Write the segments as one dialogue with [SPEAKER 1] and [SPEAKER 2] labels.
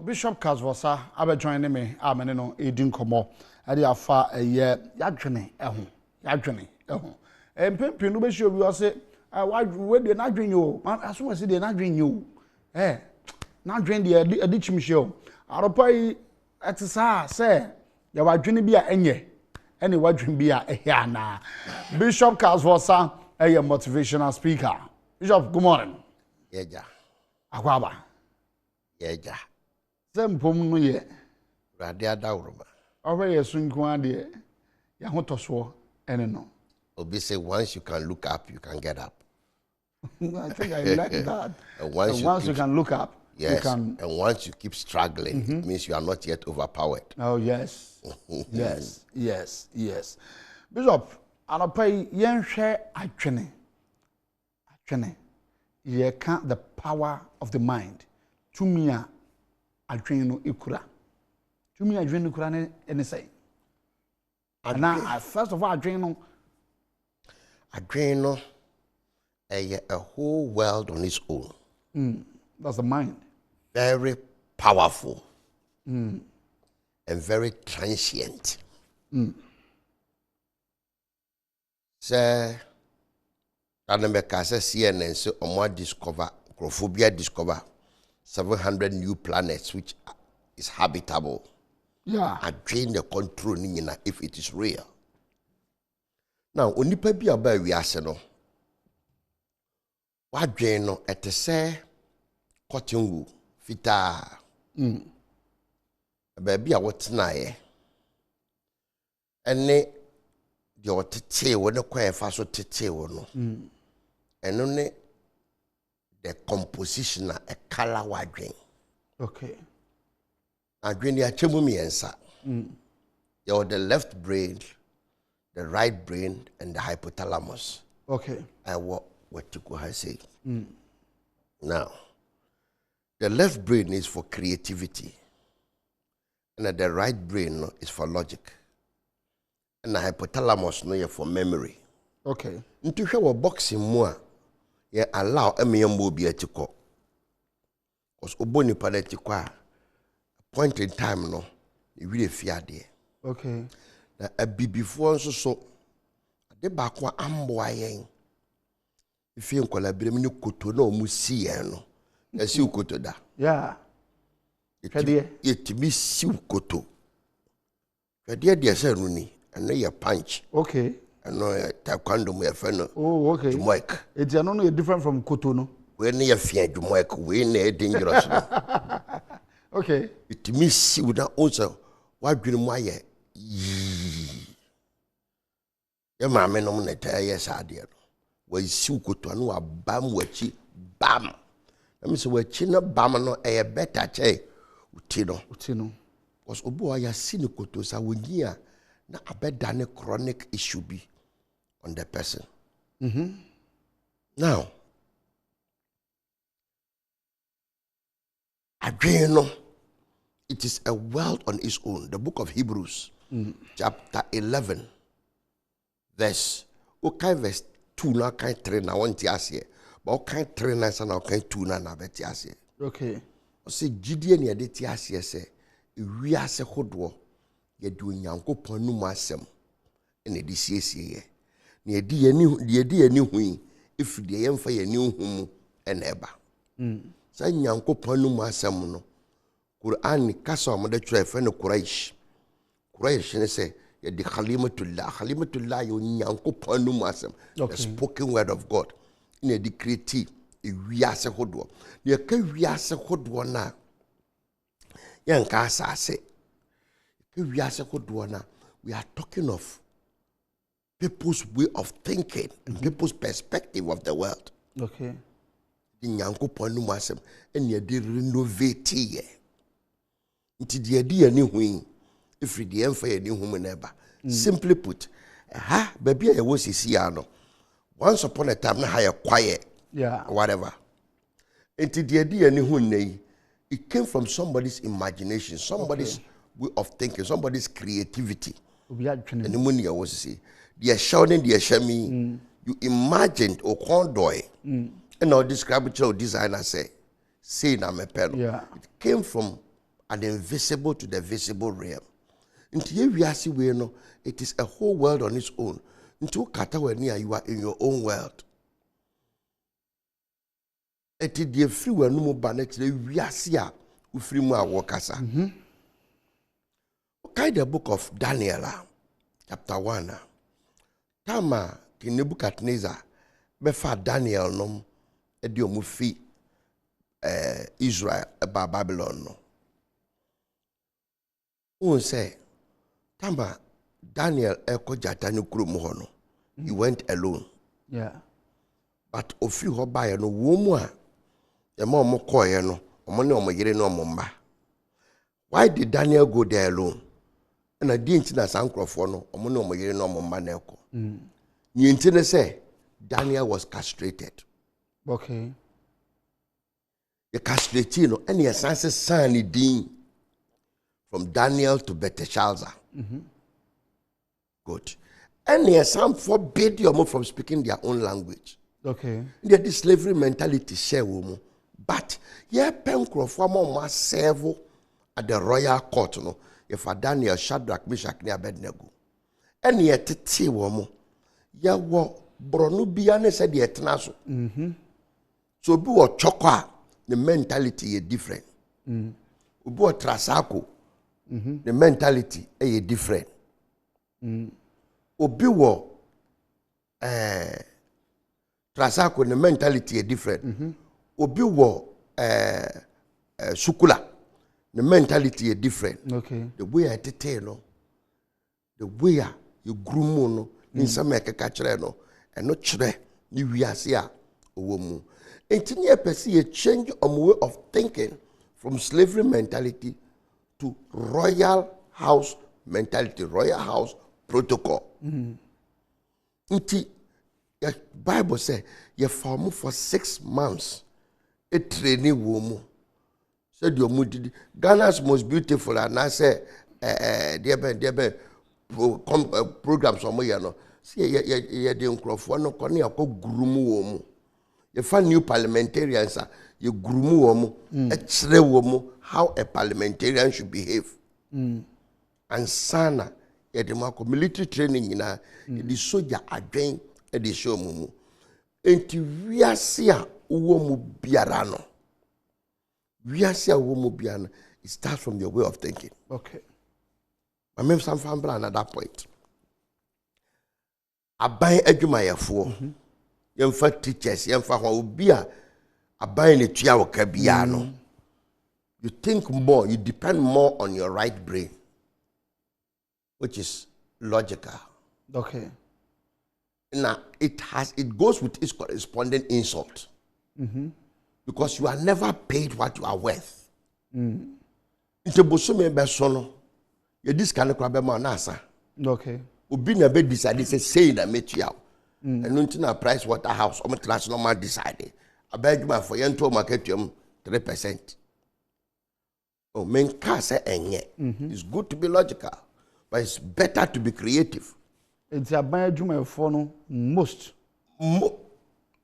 [SPEAKER 1] Bishop Vorsah abe join me amene no edin komo ade afa eye yadwene eho empempe no be shi obi o se we de na dwen yo aso se de na dwen yo na dwen de adi chimhye o aropa yi etisa se ya wadwene bi a enye ene wadwen bi a ehia na Bishop Vorsah eye motivational speaker. Bishop, good morning.
[SPEAKER 2] Yeja.
[SPEAKER 1] Akwaba.
[SPEAKER 2] Yeja.
[SPEAKER 1] Sempom no ye.
[SPEAKER 2] Radia Dauruma.
[SPEAKER 1] Over ye sunkuan de ya hotoso ene no.
[SPEAKER 2] Obi say once you can look up, you can get up.
[SPEAKER 1] I think I like that.
[SPEAKER 2] And once
[SPEAKER 1] you can look up,
[SPEAKER 2] yes,
[SPEAKER 1] you can.
[SPEAKER 2] And once you keep struggling, it means you are not yet overpowered.
[SPEAKER 1] Oh yes. yes. Bishop, anopai yen hwe atwene. Ye can the power of the mind. To me adwene no ikura. To me adwene no ikura ne ene say. And now first of all adwene
[SPEAKER 2] no a whole world on its own.
[SPEAKER 1] That's the mind.
[SPEAKER 2] Very powerful. And very transient. So Anameka says CNN so Omwa discover discover 700 new planets which is habitable.
[SPEAKER 1] Yeah.
[SPEAKER 2] And drain the control nina if it is real. Now, onipa bi aba wiase no. Wa drain no etese cotton wool fita. Baby a wotena ye. Ene de otete wo ne kwa fa so tete wo no. Eno ne the composition a color wadwen.
[SPEAKER 1] Okay.
[SPEAKER 2] Adwen ya chemu miensa. You the left brain, the right brain, and the hypothalamus.
[SPEAKER 1] Okay.
[SPEAKER 2] And what you could say. Now, the left brain is for creativity. And the right brain is for logic. And the hypothalamus no for memory.
[SPEAKER 1] Okay.
[SPEAKER 2] Into show boxing more. Yeah, allow a miyambo be a chiko. Because oboni paletiko point in time no, you really fear there.
[SPEAKER 1] Okay.
[SPEAKER 2] Na a before so de bakwa amboa yen. If you collaborate me koto no musi yen no. E si koto da.
[SPEAKER 1] Yeah.
[SPEAKER 2] It be si koto. Kade de se runi, and no punch.
[SPEAKER 1] Okay.
[SPEAKER 2] And no taekwondo me friend.
[SPEAKER 1] Oh, okay.
[SPEAKER 2] Jumoik.
[SPEAKER 1] It's no different from koto no.
[SPEAKER 2] We na fear jumoik, we na dangerous.
[SPEAKER 1] Okay.
[SPEAKER 2] It me si with that also what dream why ye. Ya mama no na ta yes ade no. We si koto no abam wachi bam. Na me se wachi na bam no e better che uti no. Was obo ya si ni koto sa wonyi a na abeda ne chronic issue be on the person. Now, adreno, it is a world on its own. The book of Hebrews, chapter 11, verse 2 na kind 3 na want to ask but kind 3 na sa na kind 2 na beti ask.
[SPEAKER 1] Okay.
[SPEAKER 2] O se gidie ne de ti ask se wiase hodo ye du Nyankopon nu masem ene de siesie ye. Ne di ani hui if de yemfa ye ni hu ene eba. Sa Nyankopon nu masem no Quran kasa mo de twa fe no Quraish ne say ye di khalimatullah yo Nyankopon nu masem. The spoken word of God ine di create e wiase hodo. Ne ka wiase hodo na yanka asase we are talking of people's way of thinking and people's perspective of the world.
[SPEAKER 1] Okay.
[SPEAKER 2] The Nyankopon no masem and ye de renovate ye. Nti de ade ani hui if the emfa ye ni hu neba. Simply put, baby ye was sisi ano. Once upon a time na higher quiet.
[SPEAKER 1] Yeah.
[SPEAKER 2] Whatever. Nti de ade ani hu nei. It came from somebody's imagination, somebody's way of thinking, somebody's creativity. And the money I was say, the shouting, the shami, you imagined or condoy, and now describe it to designer say na me pen.
[SPEAKER 1] Yeah.
[SPEAKER 2] It came from and invisible to the visible realm. Into ye we see we no, it is a whole world on its own. Into kata when you are in your own world. It is the free one no banet we are see we free more workers. Okay, the book of Daniel, chapter 1. Tama ki Nebuchadnezzar befa Daniel nom edi omu fi Israel ba Babylon no. Un say Tama Daniel ekojata ni kurom ho no. He went alone.
[SPEAKER 1] Yeah.
[SPEAKER 2] But ofi ho ba ye no wo mu a e ma omo koye no omo ne omo yire no omo mba. Why did Daniel go there alone? And I didn't know sankrofo no omo ne omo yire no omo mba na eko. Ni ntine say Daniel was castrated.
[SPEAKER 1] Okay.
[SPEAKER 2] The castrated no and he sense son din from Daniel to Belteshazzar. Good. And he some forbid you from speaking their own language.
[SPEAKER 1] Okay.
[SPEAKER 2] The slavery mentality share woman. But yeah, Pencroff must serve at the royal court no. If a Daniel Shadrach Meshach and Abednego. And yet tete woman. Ya wo bronu bia ne said the etnaso. So be what chokwa the mentality is different. Ubi what trasako the mentality is different. Obi wo trasako the mentality is different. Obi wo sukula the mentality is different.
[SPEAKER 1] Okay.
[SPEAKER 2] The way I tete no, the way you groom no. In some kekachre no and no chre ni wiase a owo mu entini epesi a change way of thinking from slavery mentality to royal house mentality, royal house protocol. Nti the Bible say you form for 6 months a training woman said your mood Ghana's most beautiful and I say dear programs on my no see ye de nkrofo no kone akọ gurumu wo mu ye fa new parliamentarians ye gurumu wo mu e kire wo mu how a parliamentarian should behave and sana ye de mako military training na the soldier adwen e de show mu enti wiase a wo mu biara no wiase a wo mu biara no it starts from your way of thinking.
[SPEAKER 1] Okay.
[SPEAKER 2] I mean some family another point. Aban adwumayefo yemfa teachers yemfa ho obi a aban ne tua wo ka bia no you think more, you depend more on your right brain, which is logical.
[SPEAKER 1] Okay.
[SPEAKER 2] Now it goes with its corresponding insult because you are never paid what you are worth. Into bosume be so no ye dis kan kwa be ma na asa.
[SPEAKER 1] Okay.
[SPEAKER 2] Obi na be decide say na metua. Enu nti na price waterhouse o class normal decide. Abadwuma for ye nto market 3%. Oh, men ka say enye. It's good to be logical, but it's better to be creative.
[SPEAKER 1] It's aban adwumayefo no most.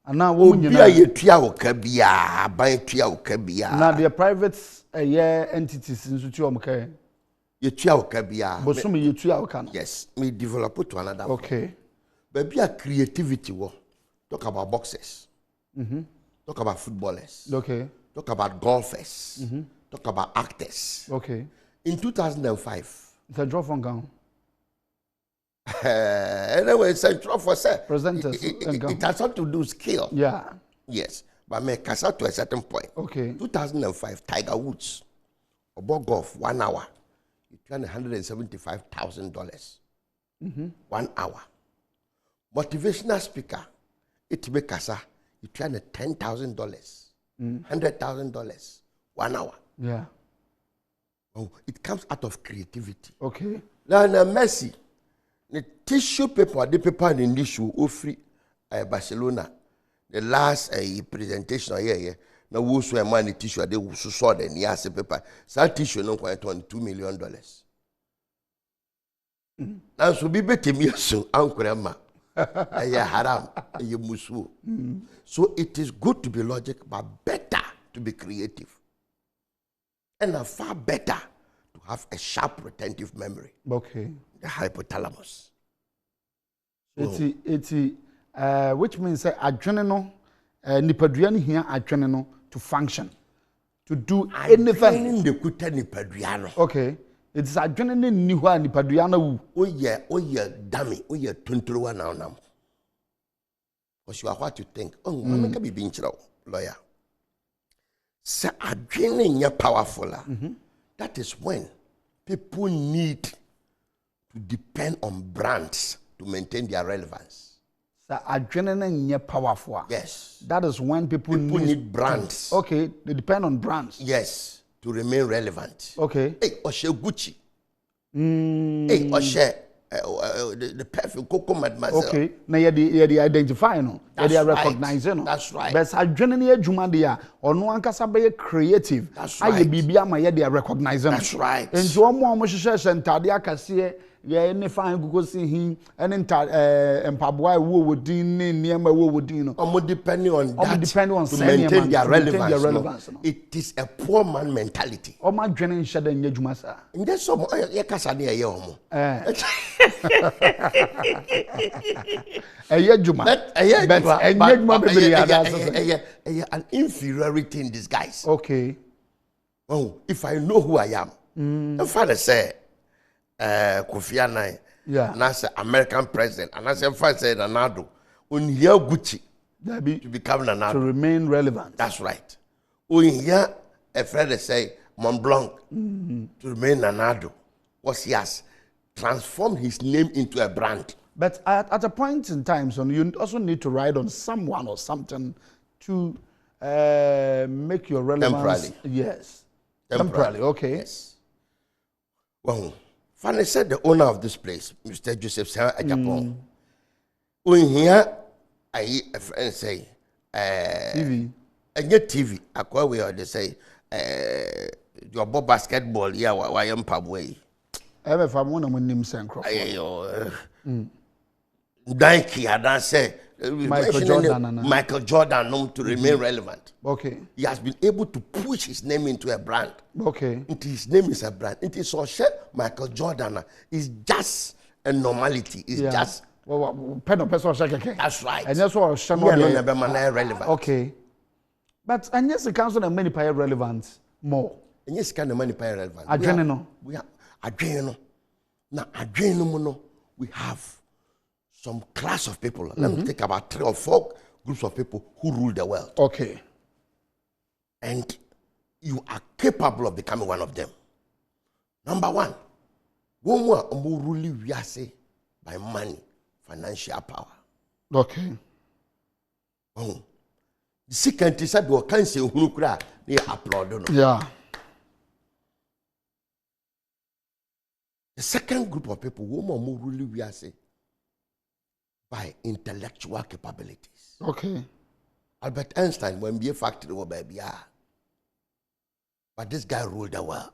[SPEAKER 1] Ana wo
[SPEAKER 2] Obi a ye tua wo ka bia, aban tua wo ka bia.
[SPEAKER 1] Na the private entities nso tua wo ka.
[SPEAKER 2] Ye tua wo ka bia.
[SPEAKER 1] Bosom ye tua wo ka no.
[SPEAKER 2] Yes, me develop to another.
[SPEAKER 1] Okay.
[SPEAKER 2] But be a creativity wo. Talk about boxers. Talk about footballers.
[SPEAKER 1] Okay.
[SPEAKER 2] Talk about golfers. Talk about actors.
[SPEAKER 1] Okay.
[SPEAKER 2] In 2005.
[SPEAKER 1] It's a draw from Ghana.
[SPEAKER 2] Anyway, it's a draw for say.
[SPEAKER 1] Presenters.
[SPEAKER 2] It has something to do with skill.
[SPEAKER 1] Yeah.
[SPEAKER 2] Yes. But me cast out to a certain point.
[SPEAKER 1] Okay.
[SPEAKER 2] 2005, Tiger Woods. About golf, 1 hour. You earn $175,000. 1 hour. Motivational speaker. It be kasa. You earn $10,000. $100,000. 1 hour.
[SPEAKER 1] Yeah.
[SPEAKER 2] Oh, it comes out of creativity.
[SPEAKER 1] Okay.
[SPEAKER 2] Now, Messi, the tissue paper, the paper in this show, free Barcelona. The last presentation here, now we saw money tissue, they saw the nice paper. So tissue no quite $2 million. Now, so be better me so, Uncle Ma. Haram, musu. So it is good to be logic, but better to be creative. and far better to have a sharp retentive memory.
[SPEAKER 1] Okay.
[SPEAKER 2] The hypothalamus.
[SPEAKER 1] Which means adrenaline no nipadua no hia adrenaline no to function, to do anything. Okay. It's adrenaline ni ho nipadua na wu.
[SPEAKER 2] Oye dummy, oye tontoro na onam. Because you are what you think. Oh, I'm going to be lawyer. So adrenaline is powerful. That is when people need to depend on brands to maintain their relevance.
[SPEAKER 1] So adrenaline is powerful.
[SPEAKER 2] Yes.
[SPEAKER 1] That is when people
[SPEAKER 2] need brands.
[SPEAKER 1] Okay, they depend on brands.
[SPEAKER 2] Yes, to remain relevant.
[SPEAKER 1] Okay.
[SPEAKER 2] Hey, Oshe Gucci. Hey, Oshe. The perfume Coco Mademoiselle.
[SPEAKER 1] Okay. Now you identify no. You recognize no.
[SPEAKER 2] That's right.
[SPEAKER 1] But adrenaline adwuma dia ono ankasa be creative.
[SPEAKER 2] That's right.
[SPEAKER 1] Aye bibia ma ye recognize no.
[SPEAKER 2] That's right.
[SPEAKER 1] Enti omo hyehyɛ ntade akase ye ne fan gugosi hin ene empaboa wo wodin ne niema wo wodin no.
[SPEAKER 2] Omo depending on that.
[SPEAKER 1] Depending on
[SPEAKER 2] to maintain their relevance. No. It is a poor man mentality.
[SPEAKER 1] Omo adwene nhye da nya adwuma sa.
[SPEAKER 2] Nde so mo ye kasa ne ye omo. An inferiority in disguise.
[SPEAKER 1] Okay.
[SPEAKER 2] Oh, if I know who I am, the father say, Kofi Annan, and I say American president, and I say father say Nanado, on here Gucci to become Nanado.
[SPEAKER 1] To remain relevant.
[SPEAKER 2] That's right. On here a friend say Mont Blanc to remain Nanado. What's yes? Transform his name into a brand.
[SPEAKER 1] But at a point in time, so you also need to ride on someone or something to make your relevance.
[SPEAKER 2] Temporarily.
[SPEAKER 1] Yes. Temporarily. Okay.
[SPEAKER 2] Yes. Well, Fanny said the owner of this place, Mr. Joseph Sarah Ajapon. When here, I hear a friend say,
[SPEAKER 1] TV.
[SPEAKER 2] And get TV. I call we they say, your ball basketball, yeah, why am Pabway.
[SPEAKER 1] Ever from one of my names and crop.
[SPEAKER 2] Nike, I don't say
[SPEAKER 1] Michael
[SPEAKER 2] Jordan to remain relevant.
[SPEAKER 1] Okay.
[SPEAKER 2] He has been able to push his name into a brand.
[SPEAKER 1] Okay.
[SPEAKER 2] His name is a brand. It is so Michael Jordan is just a normality. It's just
[SPEAKER 1] that's
[SPEAKER 2] right.
[SPEAKER 1] And that's what
[SPEAKER 2] relevant.
[SPEAKER 1] Okay. But and yes, the council and many pay relevant more.
[SPEAKER 2] And yes, kind of money pay relevant.
[SPEAKER 1] Adrenaline.
[SPEAKER 2] We have adrenaline. Now adrenaline, we have some class of people. Let me take about 3 or 4 groups of people who rule the world.
[SPEAKER 1] Okay.
[SPEAKER 2] And you are capable of becoming one of them. Number 1, one more really we are say by money, financial power.
[SPEAKER 1] Okay.
[SPEAKER 2] The second is that we can say who cry they applaud.
[SPEAKER 1] Yeah.
[SPEAKER 2] The second group of people who really we are say by intellectual capabilities.
[SPEAKER 1] Okay.
[SPEAKER 2] Albert Einstein when be a factory or baby. But this guy ruled the world.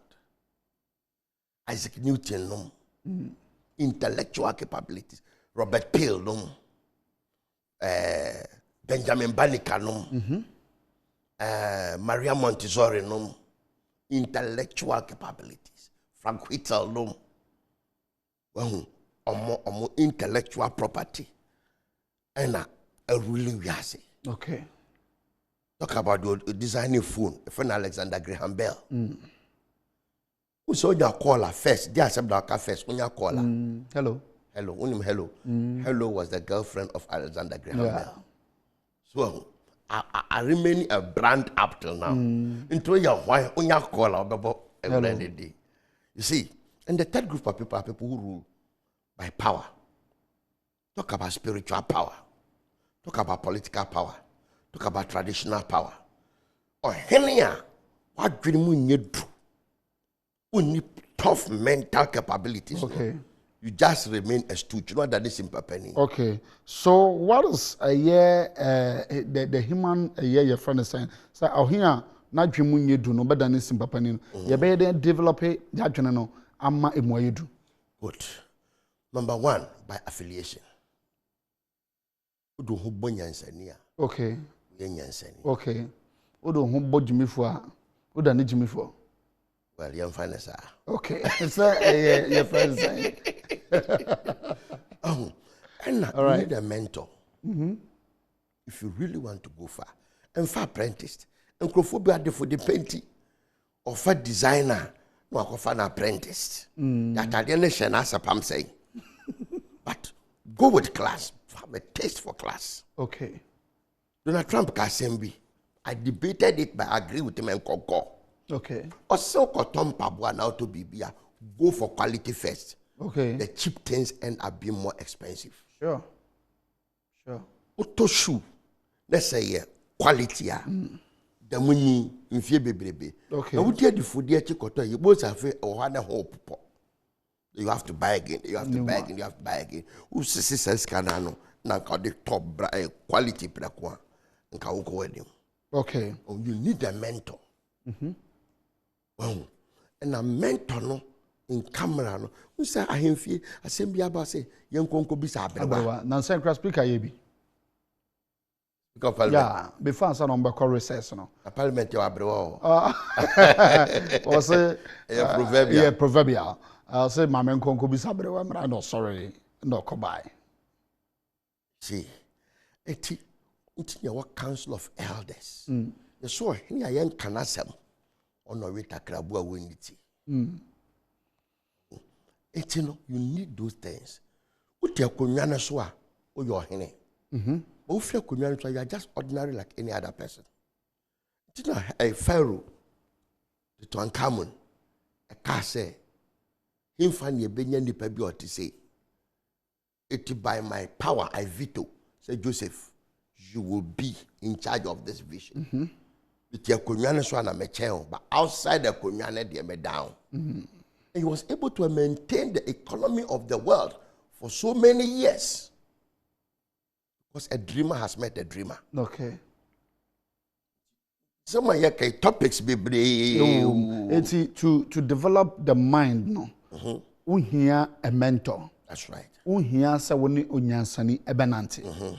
[SPEAKER 2] Isaac Newton, intellectual capabilities. Robert Peel, Benjamin Banneker, Maria Montessori, intellectual capabilities. Frank Whittle, more intellectual property. And a really we are saying.
[SPEAKER 1] Okay.
[SPEAKER 2] Talk about the designing phone, friend Alexander Graham Bell. Who saw your caller first? They accept our first when you call her.
[SPEAKER 1] Hello.
[SPEAKER 2] Hello. Hello. Hello was the girlfriend of Alexander Graham Bell. So I remain a brand up till now. Into your wife when you call her every day. You see, and the third group of people are people who rule by power. Talk about spiritual power. Talk about political power. Talk about traditional power. Or here, what dream you do? You need tough mental capabilities.
[SPEAKER 1] Okay.
[SPEAKER 2] No? You just remain a stooge. You know that is in penny.
[SPEAKER 1] Okay. So what is a year the human a year your friend is saying? So out here not dream you do no better than this in penny. You better develop it. That you know. Amma you do.
[SPEAKER 2] Good. Number 1 by affiliation.
[SPEAKER 1] Okay. Okay. Odo ho bo Jimmy for. Oda ni Jimmy for.
[SPEAKER 2] Well, you're fine, sir.
[SPEAKER 1] Okay. Sir, your friend saying.
[SPEAKER 2] Oh, and you
[SPEAKER 1] right.
[SPEAKER 2] need a mentor. If you really want to go far. And for apprentice. And Crophobia for the painting. Or for designer. No, I for an apprentice. That I didn't share as a pam saying. But go with class. Have a taste for class.
[SPEAKER 1] Okay.
[SPEAKER 2] Donald Trump Kasembi. I debated it, but I agree with him and Koko.
[SPEAKER 1] Okay.
[SPEAKER 2] Also, Kotom Pabua now to Bibia. Go for quality first.
[SPEAKER 1] Okay.
[SPEAKER 2] The cheap things end up being more expensive.
[SPEAKER 1] Sure. Sure.
[SPEAKER 2] Auto shoe. Let's say quality. The money in fear baby.
[SPEAKER 1] Okay.
[SPEAKER 2] Now, what the food there? You both have a hope. You have to buy again. You have to buy again. You have to buy again. Who says canano? Now, the top quality.
[SPEAKER 1] Okay.
[SPEAKER 2] Oh, you need a mentor. And a mentor no in camera no. We say I am fear. I say be about say young conco be sabrewa.
[SPEAKER 1] Nsem cross speaker yebi.
[SPEAKER 2] Because
[SPEAKER 1] yeah, before some number call recess no.
[SPEAKER 2] A parliament you abrewa.
[SPEAKER 1] Or say
[SPEAKER 2] proverbial.
[SPEAKER 1] Yeah, proverbial. I'll say my men conco be sabrewa. I'm not sorry. No come by.
[SPEAKER 2] See, it's your council of elders. You saw here I am canasem. On a rita crabua winity. It's you need those things. What your kunyana swa or your henny. But if your kunyana, you are just ordinary like any other person. It's not a pharaoh, the Twankamun, a case. Him find your benyan the pebble to say, it by my power I veto, said Joseph, you will be in charge of this vision. With your kunyana swana mechel, but outside the kunyana they me down. And he was able to maintain the economy of the world for so many years. Because a dreamer has met a dreamer.
[SPEAKER 1] Okay.
[SPEAKER 2] Some of your topics be
[SPEAKER 1] it's to develop the mind, no. We hear a mentor.
[SPEAKER 2] That's right.
[SPEAKER 1] We hear say we onyansani ebenante.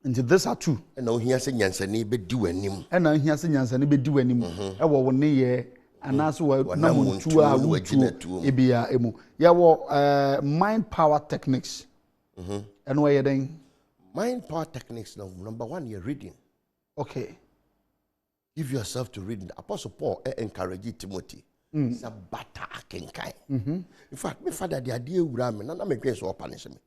[SPEAKER 1] And these are two.
[SPEAKER 2] And now he has a nyansani be do anim.
[SPEAKER 1] And now he has a nyansani be do anim. E wo woni ye anaso wa na muntu a wutu ebia emu. Ya wo mind power techniques. And where you then
[SPEAKER 2] mind power techniques now number 1 you're reading.
[SPEAKER 1] Okay.
[SPEAKER 2] Give yourself to reading. Apostle Paul encouraged Timothy. It's a bata akenkai. In fact, my father the idea urame na me kwen so punish me.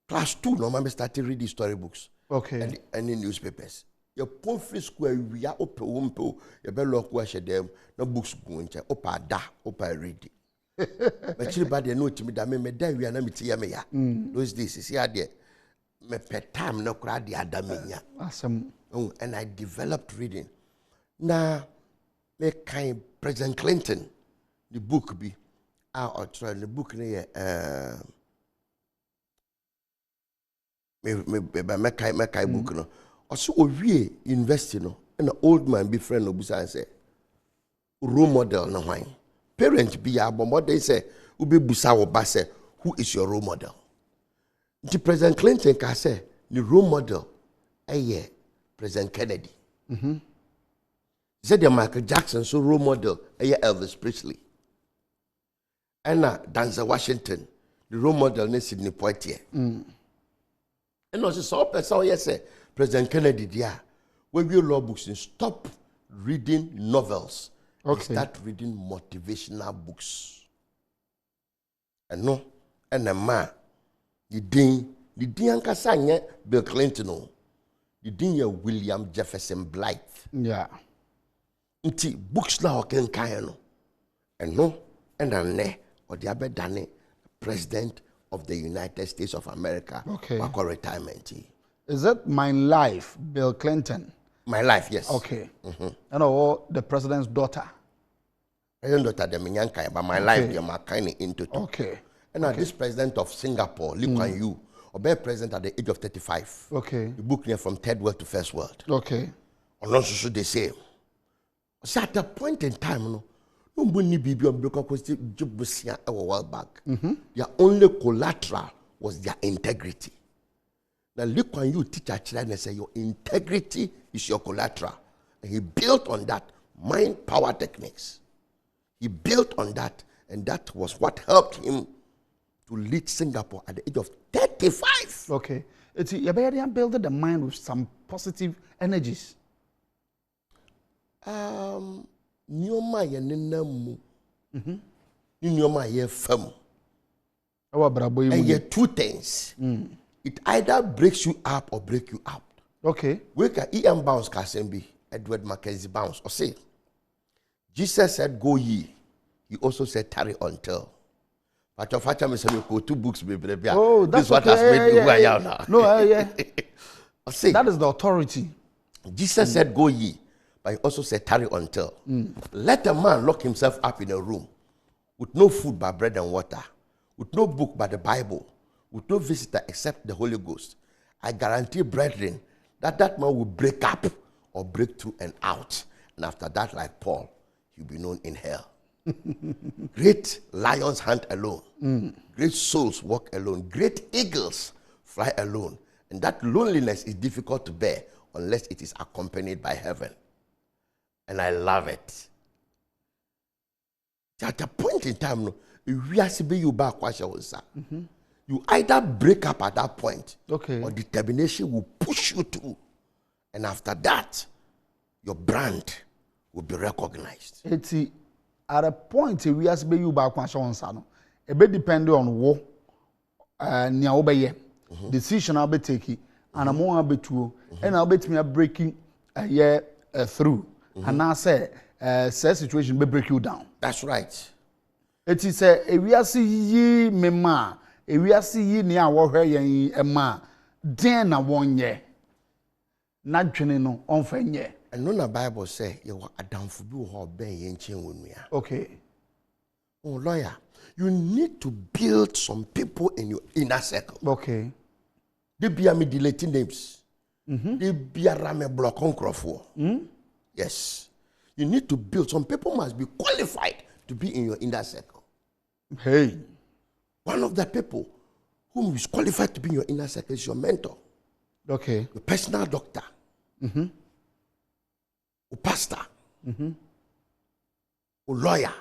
[SPEAKER 2] Class 2 no me started reading storybooks.
[SPEAKER 1] Okay.
[SPEAKER 2] And any newspapers. Your pon free school we are open wompo. You better lock wash them. No books go nche. Opa da. Opa read. But chili bad they know to me that me die we are na me tia me ya. Those days is here there. Me per time no crowd the adamenya.
[SPEAKER 1] Awesome.
[SPEAKER 2] Oh, and I developed reading. Now, me kind President Clinton, the book be or try the book near me kai book no. Also we university no and an old man be friend no busa say role model no why. Parent be ya but they say ubi busa wo ba say who is your role model? The President Clinton can say the role model President Kennedy. He said the Michael Jackson so role model Elvis Presley. And Denzel Washington, the role model is Sidney Poitier. And also so person yes say President Kennedy there. When we law books and stop reading novels. Okay. Start reading motivational books. And no, and a man, the Dean Ankasanya Bill Clinton, the Dean William Jefferson Blythe.
[SPEAKER 1] Yeah.
[SPEAKER 2] Nti books now can kayano. And no, and ne or the other dane President of the United States of America.
[SPEAKER 1] Okay.
[SPEAKER 2] For retirement.
[SPEAKER 1] Is that My Life, Bill Clinton?
[SPEAKER 2] My Life, yes.
[SPEAKER 1] Okay. And all the president's daughter.
[SPEAKER 2] President's daughter, the Minyankai, but My Life, you're kind of into it.
[SPEAKER 1] Okay.
[SPEAKER 2] And now this president of Singapore, Lee Kuan Yew, or be president at the age of 35.
[SPEAKER 1] Okay.
[SPEAKER 2] The book here from third world to first world.
[SPEAKER 1] Okay.
[SPEAKER 2] Or not so they say. So at that point in time, no money be on broker question a while back. Their only collateral was their integrity. Now look when you teach a child and say your integrity is your collateral. And he built on that mind power techniques. He built on that, and that was what helped him to lead Singapore at the age of 35.
[SPEAKER 1] Okay. It's you build the mind with some positive energies.
[SPEAKER 2] Nyoma ye nenamu. Nyoma ye fam. And ye two things. It either breaks you up or break you out.
[SPEAKER 1] Okay.
[SPEAKER 2] We can E.M. Bounce Kasembi, Edward Mackenzie Bounce, or say, Jesus said, go ye. He also said, tarry until. But your father said, go 2 books, baby.
[SPEAKER 1] Oh, that's
[SPEAKER 2] this is what
[SPEAKER 1] okay.
[SPEAKER 2] has made me who I am now.
[SPEAKER 1] No, yeah.
[SPEAKER 2] I say,
[SPEAKER 1] that is the authority.
[SPEAKER 2] Jesus said, go ye. But he also said, tarry until. Let a man lock himself up in a room with no food but bread and water, with no book but the Bible, with no visitor except the Holy Ghost. I guarantee, brethren, that man will break up or break through and out. And after that, like Paul, he'll be known in hell. Great lions hunt alone. Great souls walk alone. Great eagles fly alone. And that loneliness is difficult to bear unless it is accompanied by heaven. And I love it. At a point in time, you either break up at that point,
[SPEAKER 1] okay,
[SPEAKER 2] or determination will push you through. And after that, your brand will be recognized.
[SPEAKER 1] It's at a point we as be you back no. A bit depending on what nia obeye decision I'll be taking and I'm on be to and I'll be me breaking a year through. And I say say situation be break you down.
[SPEAKER 2] That's right.
[SPEAKER 1] It is a we are see ye me ma e we are see ye ni a wo hwe yen e ma den na won ye na dwene no on fa nye.
[SPEAKER 2] And no, the Bible say you are adamfo bi ho ben ye nchen wonua.
[SPEAKER 1] Okay.
[SPEAKER 2] Oh lawyer, you need to build some people in your inner circle.
[SPEAKER 1] Okay.
[SPEAKER 2] They be me deleting names. They be a block onkrofo. Yes. You need to build. Some people must be qualified to be in your inner circle.
[SPEAKER 1] Hey.
[SPEAKER 2] One of the people whom is qualified to be in your inner circle is your mentor.
[SPEAKER 1] Okay.
[SPEAKER 2] Your personal doctor. Or pastor. Or lawyer.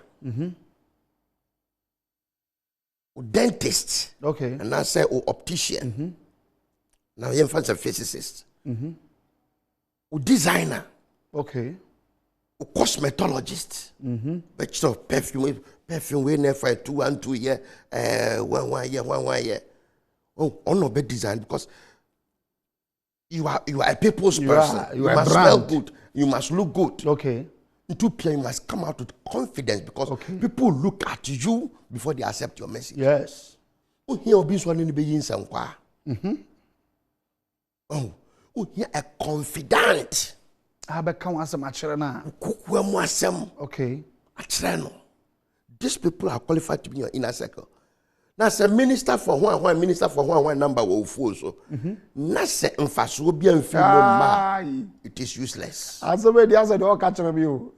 [SPEAKER 2] Or dentist.
[SPEAKER 1] Okay.
[SPEAKER 2] And I say, or optician. Now, you're a physicist. Or designer.
[SPEAKER 1] Okay.
[SPEAKER 2] Or cosmetologist. But of perfume we never 2 and 2 year, 1 year. Oh, no be design because you are a people's person. You must smell good. You must look good.
[SPEAKER 1] Okay.
[SPEAKER 2] You must come out with confidence because people look at you before they accept your message.
[SPEAKER 1] Yes.
[SPEAKER 2] Oh, here be one in the beginning some kwa. Oh, here a confidant.
[SPEAKER 1] I become as a machere na.
[SPEAKER 2] Okay. These people are qualified to be in your inner circle. Now, say minister for one, minister for one number will fall. So, now say emphasis be it is useless.
[SPEAKER 1] As the way the answer don't catch you.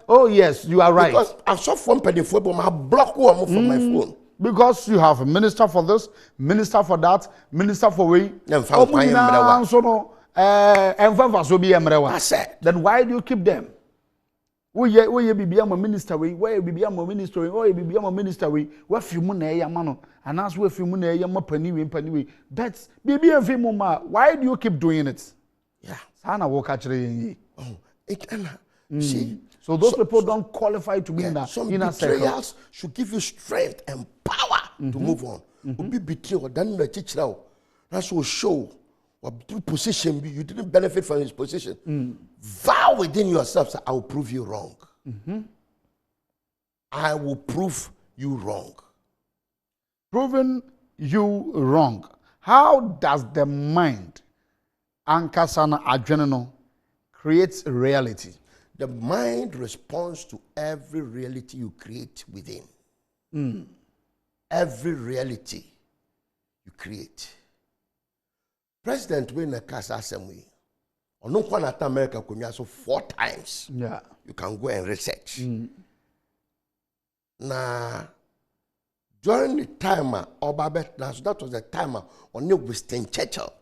[SPEAKER 1] Oh yes, you are right.
[SPEAKER 2] Because I saw from pedifo, but I block one from my phone.
[SPEAKER 1] Because you have a minister for this, minister for that, minister for we. Then why do you keep them? We be a minister we, where be a minister, or be a minister we, where few money a man, and as we few money a penny. But baby and female, why do you keep doing it?
[SPEAKER 2] Yeah.
[SPEAKER 1] Sana walk actually.
[SPEAKER 2] Oh, it see.
[SPEAKER 1] So those people don't qualify to be in that inner circle.
[SPEAKER 2] Betrayals should give you strength and power to move on. Be betrayed, then the teacher now. That's what show. What position you didn't benefit from his position. Vow within yourself, I will prove you wrong. I will prove you wrong.
[SPEAKER 1] Proving you wrong. How does the mind, Ankasana Adrenal, creates reality?
[SPEAKER 2] The mind responds to every reality you create within. Every reality you create. President Wayne Kasa Assembly. On no one at America could so 4 times.
[SPEAKER 1] Yeah.
[SPEAKER 2] You can go and research. Now, during the time that was the time on Winston Churchill.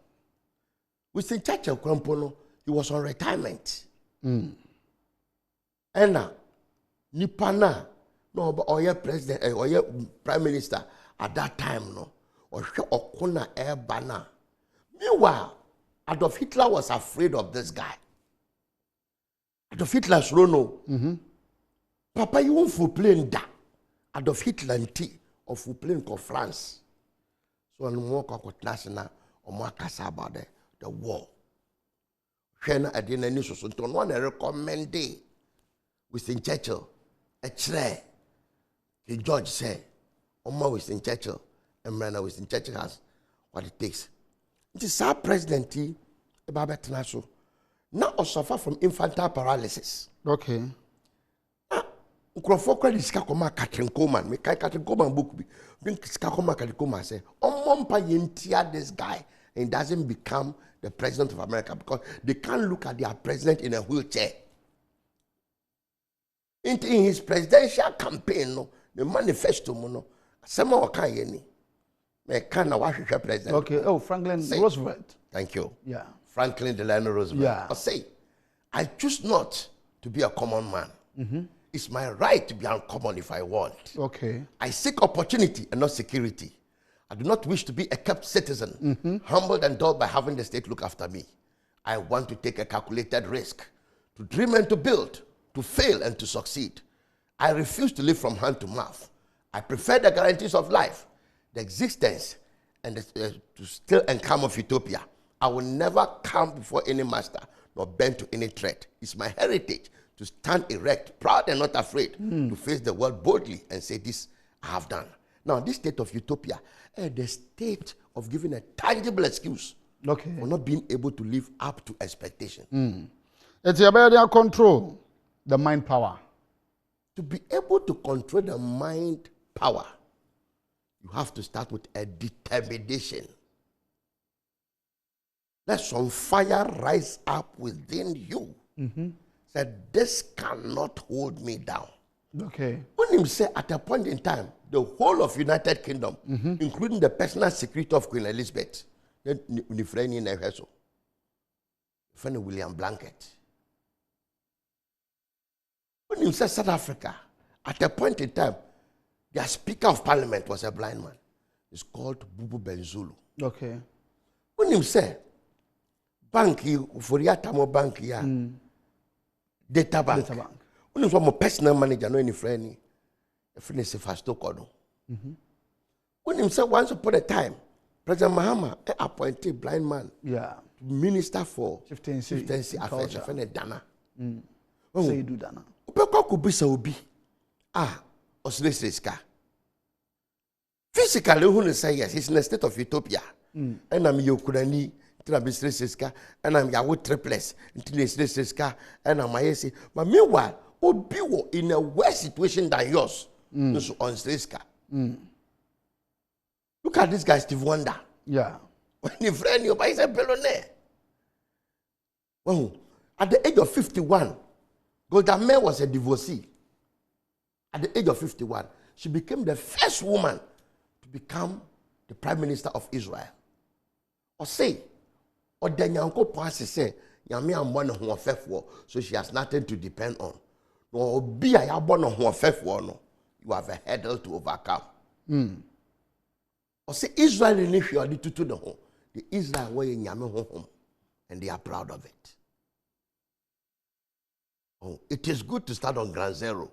[SPEAKER 2] Winston Churchill, he was on retirement. Ena nipa na oye president oye prime minister at that time no ohwe okona eba na. Meanwhile, Adolf Hitler was afraid of this guy. Adolf Hitler's no. Papa, you won't full plane da. Adolf Hitler nti of full plane ko France. So no more ko national or more kasa about the war. When I didn't know so don't want to recommend it. Winston Churchill, a chair. The judge said, Oma Winston Churchill, and Rana Winston Churchill has what it takes. It is our president, Baba Tanaso. Now I suffer from infantile paralysis.
[SPEAKER 1] Okay.
[SPEAKER 2] Nkuranhye credit ska koma Catherine Coleman. Me kai Catherine Coleman book bi. Bring ska koma Catherine Coleman say, "Omompa yentia this guy and doesn't become the president of America because they can't look at their president in a wheelchair." In his presidential campaign, no, the manifesto, no, some more kind any. Me can na wahwehwe president.
[SPEAKER 1] Okay. Oh, Franklin Roosevelt.
[SPEAKER 2] Thank you.
[SPEAKER 1] Yeah.
[SPEAKER 2] Franklin Delano Roosevelt.
[SPEAKER 1] Yeah.
[SPEAKER 2] I say, I choose not to be a common man. It's my right to be uncommon if I want.
[SPEAKER 1] Okay.
[SPEAKER 2] I seek opportunity and not security. I do not wish to be a kept citizen, humbled and dulled by having the state look after me. I want to take a calculated risk, to dream and to build, to fail and to succeed. I refuse to live from hand to mouth. I prefer the guarantees of life, the existence, and to still and calm of utopia. I will never come before any master, nor bend to any threat. It's my heritage to stand erect, proud and not afraid, to face the world boldly and say, this I have done. Now, this state of utopia, the state of giving a tangible excuse for not being able to live up to expectation.
[SPEAKER 1] It's about control the mind power.
[SPEAKER 2] To be able to control the mind power, you have to start with a determination. Let some fire rise up within you. That this cannot hold me down.
[SPEAKER 1] Okay.
[SPEAKER 2] When him say at a point in time, the whole of United Kingdom, including the personal security of Queen Elizabeth, William Blanket. When him say South Africa, at a point in time, their Speaker of Parliament was a blind man. It's called Bubu Benzulu.
[SPEAKER 1] Okay.
[SPEAKER 2] When him say bank Furiatamo bank Data bank. When you from a personal manager, no any friend, a friend is a fast token. When you say once upon a time, President Mahama appointed blind man, minister for chieftaincy affairs, a friend Dana.
[SPEAKER 1] Say do Dana.
[SPEAKER 2] Upeko kubisa obi. Osleseska. Physically, who say yes, he's in a state of utopia. And I'm Nkuranhye. And I'm Yahoo triplets, and I'm Mayesi. But meanwhile, Obi in a worse situation than yours. So on Streska. Look at this guy, Steve Wonder.
[SPEAKER 1] Yeah.
[SPEAKER 2] When you friend you, but he's a billionaire. Well, at the age of 51, Golda Meir was a divorcee. At the age of 51, she became the first woman to become the Prime Minister of Israel. Or say, or then Yanko Pasi say, Yami am one who fef war, so she has nothing to depend on. No, be a born who fef war, no. You have a hurdle to overcome. Or say Israel initially to the home. The Israel way in Yami home, and they are proud of it. Oh, it is good to start on ground zero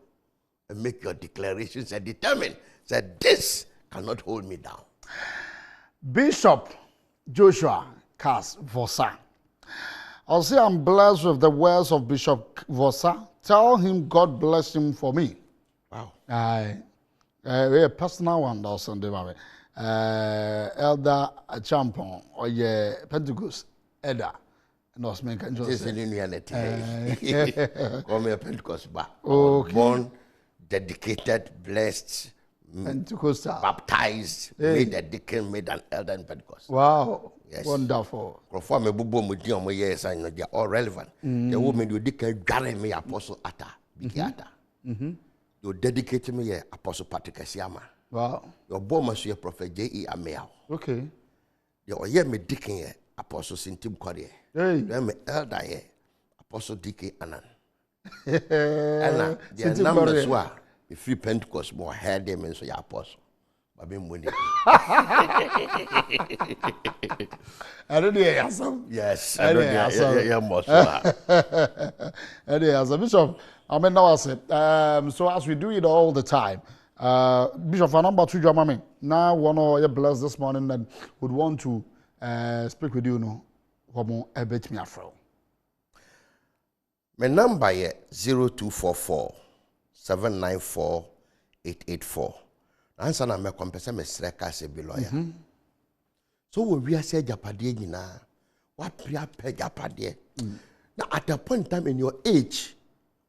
[SPEAKER 2] and make your declarations and determine that this cannot hold me down.
[SPEAKER 1] Bishop Joshua Cass Vorsah. I'll say I'm blessed with the words of Bishop Vorsah. Tell him God bless him for me.
[SPEAKER 2] Wow.
[SPEAKER 1] A personal one also. Elder Champon or Pentecost Elder. And also make
[SPEAKER 2] This is in reality. Come here, Pentecost bar.
[SPEAKER 1] Okay.
[SPEAKER 2] Born, dedicated, blessed,
[SPEAKER 1] Pentecostal,
[SPEAKER 2] baptized, made a deacon, made an elder in Pentecost.
[SPEAKER 1] Wow.
[SPEAKER 2] Yes.
[SPEAKER 1] Wonderful.
[SPEAKER 2] They're all relevant. The woman you deacon Gary me apostle Ata. Bikiata. You dedicate me apostle Patrick Asiama.
[SPEAKER 1] Wow.
[SPEAKER 2] Your born must be a prophet J.E. Ameao.
[SPEAKER 1] Okay.
[SPEAKER 2] You are me deacon apostle Sintim Korea.
[SPEAKER 1] Hey.
[SPEAKER 2] You are me elder Apostle DK Anan. And the
[SPEAKER 1] City
[SPEAKER 2] numbers
[SPEAKER 1] Glory.
[SPEAKER 2] were if you Pentecost more heard them and so your apostle. But I'm winning.
[SPEAKER 1] I don't hear some.
[SPEAKER 2] Yes,
[SPEAKER 1] I
[SPEAKER 2] I
[SPEAKER 1] don't
[SPEAKER 2] don't
[SPEAKER 1] hear
[SPEAKER 2] yeah, most
[SPEAKER 1] Anyway, so Bishop, I mean now I say, so as we do it all the time, Bishop, our number 2 drama me. Now one or you blessed this morning and would want to speak with you, no, como a bit me afro.
[SPEAKER 2] My number is 0244 794 884. Answer na me compensate me streka se bi lawyer. So we say japade nyina, what pre japade. Now at a point in time in your age,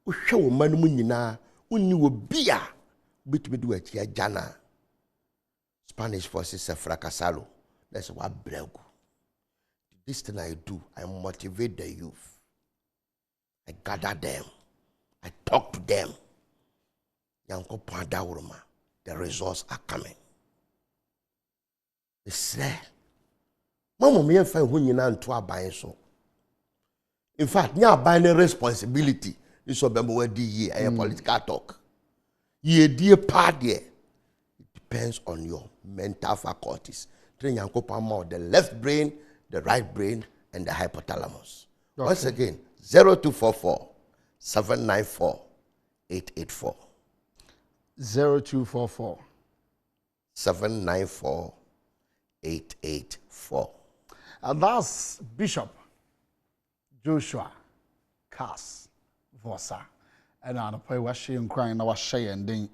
[SPEAKER 2] we show man mu nyina, unni wo bia bitumi do a jana. Spanish forces se fracasalo. That's what bregu. This thing I do, I motivate the youth. I gather them. I talk to them. Yanko Pandawurma. The results are coming. It's there. Mama me find when you na nto aban so. In fact, nya aban responsibility. This so bembo we di ye a political talk. Ye die pa there. It depends on your mental faculties. Train yanko pama the left brain, the right brain, and the hypothalamus. Okay. Once again, 0244 794 884.
[SPEAKER 1] 0244
[SPEAKER 2] 794 884.
[SPEAKER 1] And that's Bishop Joshua Cass Vorsah. And I'm going to say, Nkuranhye na wa share and then